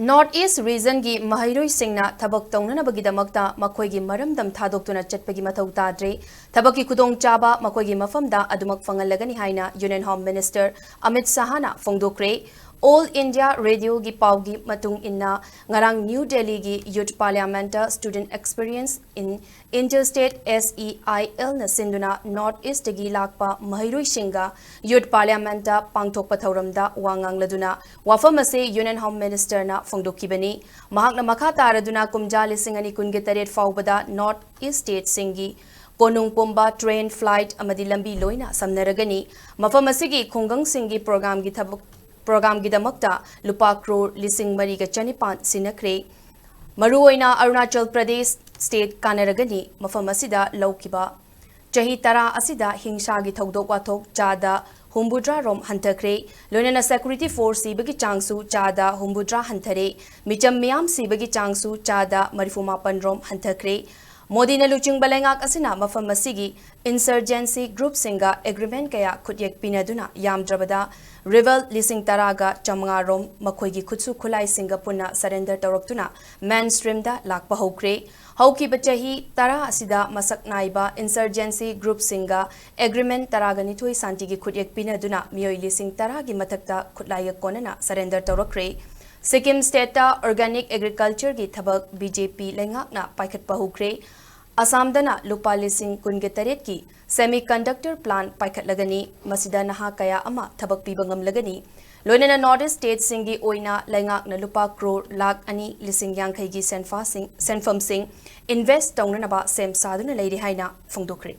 North East region gi Mahiroi singna Thabak taunanabagi damakta makoigi maramdam Thadotuna Chatpagi Mathou Tadre Thabaki kudong chaba makoigi mafamda adumak fangalagani haina Union Home Minister Amit Shahana fongdokre All India Radio gi paugi matung inna ngarang New Delhi gi Youth Parliament Student Experience in Interstate SEIL na sinduna North East gi lakpa Mahiroi singa Youth Parliament pangthokpa thauramda wangang laduna wafamase Union Home Minister na fongdokibani mahakna makha taraduna kumja lisingani kunge taret faubada North East State singi Ponung Pomba train flight amadi lambi loina samnaragani mafamasigi khongang singi program gi thabak program gidamakta lupa crore lising mariga chanipan sinakre maruoina Arunachal Pradesh state kanaragani mafamasida laukiba chahi tara asida hingsa gi thodok wathok chada humbudra rom hantakre lonena security force sibagi changsu chada humbudra hanthare micham miyam sibagi changsu chada marifuma panrom hantakre Modi na luching balengak asina mafamasigi insurgency group singa agreement kaya kutyek pinaduna yamdrabada rival lising taraga chamanga rom makoigi khutsu khulai singa puna surrender toroktuna mainstream da lakpa hokre hauki bachahi tara asida masak naiba insurgency group singa agreement taraga nithoi santi gi kutyek pinaduna miyoi lising taragi mathakta khutlai konana surrender torokre Sikkim State Organic Agriculture gi Thabak BJP lengak na paikhat pahukre Assam dana lupa lising kunge taret ki semiconductor plant paikhat lagani masida naha kaya ama thabak pibangam lagani loinana North State singi oina lengak na lupa crore lakh ani lising yang khaigi senfam sing invest taunana ba sem saduna leiri haina fongdokre